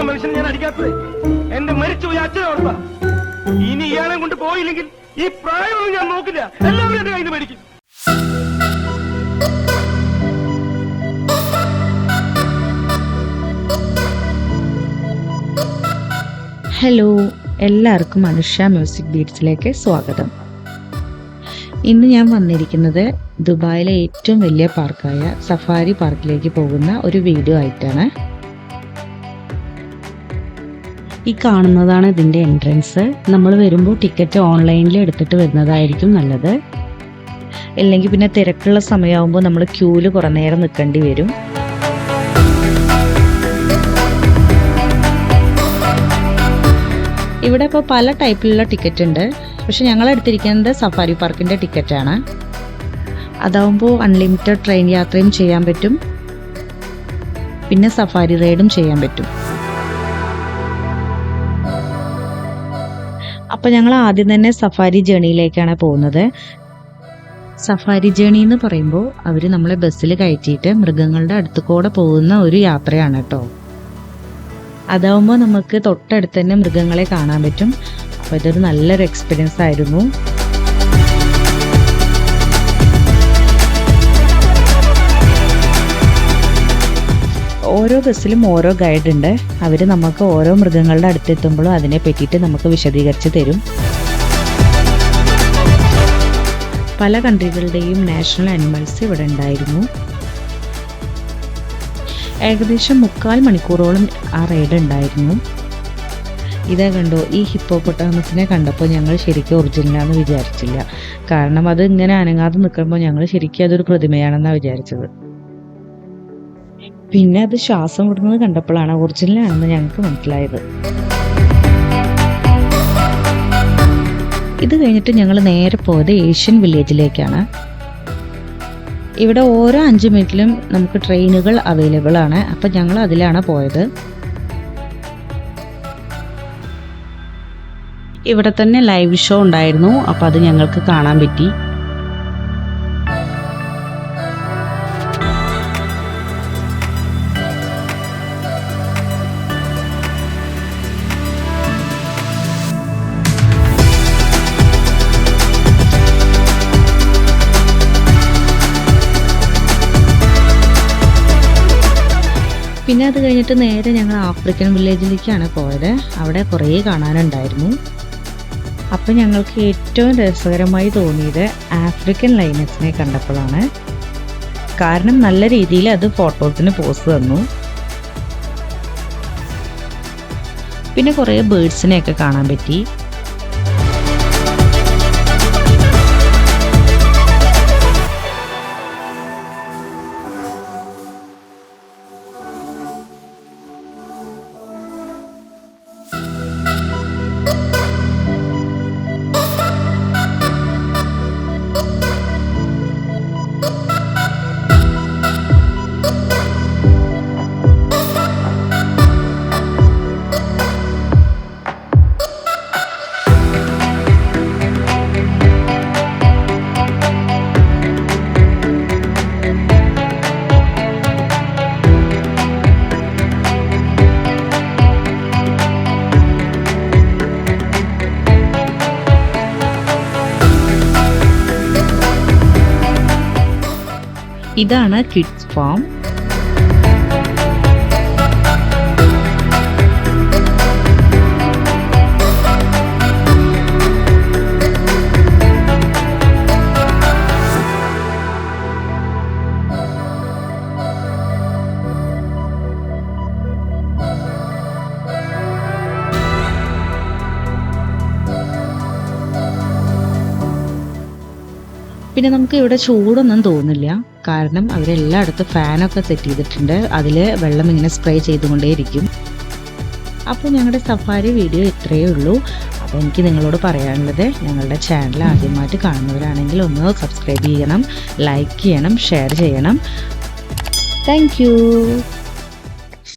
മനുഷ്യനെ ഞാൻ അടിക്കാത്തത് എന്റെ മരിച്ചുപോയി അച്ഛനോർത്താ. ഇനി ഇയാളെ കൊണ്ട് പോയില്ലെങ്കിൽ ഈ പ്രായമൊന്നും ഞാൻ നോക്കില്ല, എല്ലാവരും എന്റെ കയ്യിൽ നിന്ന് മേടിക്കും. ഹലോ, എല്ലാവർക്കും അനുഷ മ്യൂസിക് ബീറ്റ്സിലേക്ക് സ്വാഗതം. ഇന്ന് ഞാൻ വന്നിരിക്കുന്നത് ദുബായിലെ ഏറ്റവും വലിയ പാർക്കായ സഫാരി പാർക്കിലേക്ക് പോകുന്ന ഒരു വീഡിയോ ആയിട്ടാണ്. ഈ കാണുന്നതാണ് ഇതിൻ്റെ എൻട്രൻസ്. നമ്മൾ വരുമ്പോൾ ടിക്കറ്റ് ഓൺലൈനിൽ എടുത്തിട്ട് വരുന്നതായിരിക്കും നല്ലത്. അല്ലെങ്കിൽ പിന്നെ തിരക്കുള്ള സമയമാകുമ്പോൾ നമ്മൾ ക്യൂവിൽ കുറേ നേരം നിൽക്കേണ്ടി വരും. ഇവിടെ ഇപ്പോൾ പല ടൈപ്പിലുള്ള ടിക്കറ്റ് ഉണ്ട്. പക്ഷെ ഞങ്ങൾ എടുത്തിരിക്കുന്നത് സഫാരി പാർക്കിൻ്റെ ടിക്കറ്റാണ്. അതാവുമ്പോൾ അൺലിമിറ്റഡ് ട്രെയിൻ യാത്രയും ചെയ്യാൻ പറ്റും, പിന്നെ സഫാരി റൈഡും ചെയ്യാൻ പറ്റും. അപ്പോൾ ഞങ്ങൾ ആദ്യം തന്നെ സഫാരി ജേണിയിലേക്കാണ് പോകുന്നത്. സഫാരി ജേണി എന്ന് പറയുമ്പോൾ അവർ നമ്മളെ ബസ്സിൽ കയറ്റിയിട്ട് മൃഗങ്ങളുടെ അടുത്ത് കൂടെ പോകുന്ന ഒരു യാത്രയാണ് കേട്ടോ. അതാവുമ്പോൾ നമുക്ക് തൊട്ടടുത്ത് തന്നെ മൃഗങ്ങളെ കാണാൻ പറ്റും. അപ്പോൾ ഇതൊരു നല്ലൊരു എക്സ്പീരിയൻസ് ആയിരുന്നു. ഓരോ ബസ്സിലും ഓരോ ഗൈഡ് ഉണ്ട്. അവർ നമുക്ക് ഓരോ മൃഗങ്ങളുടെ അടുത്തെത്തുമ്പോഴും അതിനെ പറ്റിയിട്ട് നമുക്ക് വിശദീകരിച്ച് തരും. പല കൺട്രികളുടെയും നാഷണൽ ആനിമൽസ് ഇവിടെ ഉണ്ടായിരുന്നു. ഏകദേശം 3/4 മണിക്കൂറോളം ആ റൈഡ് ഉണ്ടായിരുന്നു. ഇതാ കണ്ടോ, ഈ ഹിപ്പോപ്പൊട്ടാമസിനെ കണ്ടപ്പോൾ ഞങ്ങൾ ശരിക്കും ഒറിജിനലാണെന്ന് വിചാരിച്ചില്ല. കാരണം അത് ഇങ്ങനെ അനങ്ങാതെ നിൽക്കുമ്പോൾ ഞങ്ങൾ ശരിക്കും അതൊരു പ്രതിമയാണെന്നാണ് വിചാരിച്ചത്. പിന്നെ അത് ശ്വാസം വിടുന്നത് കണ്ടപ്പോഴാണ് ഒറിജിനലാണെന്ന് ഞങ്ങൾക്ക് മനസ്സിലായത്. ഇത് കഴിഞ്ഞിട്ട് ഞങ്ങൾ നേരെ പോയത് ഏഷ്യൻ വില്ലേജിലേക്കാണ്. ഇവിടെ ഓരോ 5 മിനിറ്റിലും നമുക്ക് ട്രെയിനുകൾ അവൈലബിൾ ആണ്. അപ്പം ഞങ്ങൾ അതിലാണ് പോയത്. ഇവിടെ തന്നെ ലൈവ് ഷോ ഉണ്ടായിരുന്നു. അപ്പം അത് ഞങ്ങൾക്ക് കാണാൻ പറ്റി. പിന്നെ അത് കഴിഞ്ഞിട്ട് നേരെ ഞങ്ങൾ ആഫ്രിക്കൻ വില്ലേജിലേക്കാണ് പോയത്. അവിടെ കുറേ കാണാനുണ്ടായിരുന്നു. അപ്പം ഞങ്ങൾക്ക് ഏറ്റവും രസകരമായി തോന്നിയത് ആഫ്രിക്കൻ ലയൺസിനെ കണ്ടപ്പോഴാണ്. കാരണം നല്ല രീതിയിൽ അത് ഫോട്ടോസിന് പോസ് തന്നു. പിന്നെ കുറേ ബേർഡ്സിനെയൊക്കെ കാണാൻ പറ്റി. ഇതാണ് കിഡ്സ് ഫാം. പിന്നെ നമുക്ക് ഇവിടെ ചൂടൊന്നും തോന്നില്ല. കാരണം അവരെല്ലായിടത്തും ഫാനൊക്കെ സെറ്റ് ചെയ്തിട്ടുണ്ട്. അതിൽ വെള്ളം ഇങ്ങനെ സ്പ്രേ ചെയ്തുകൊണ്ടേയിരിക്കും. അപ്പോൾ ഞങ്ങളുടെ സഫാരി വീഡിയോ ഇത്രയേ ഉള്ളൂ. അപ്പോൾ എനിക്ക് നിങ്ങളോട് പറയാനുള്ളത്, ഞങ്ങളുടെ ചാനൽ ആദ്യമായിട്ട് കാണുന്നവരാണെങ്കിൽ ഒന്ന് സബ്സ്ക്രൈബ് ചെയ്യണം, ലൈക്ക് ചെയ്യണം, ഷെയർ ചെയ്യണം. Thank you.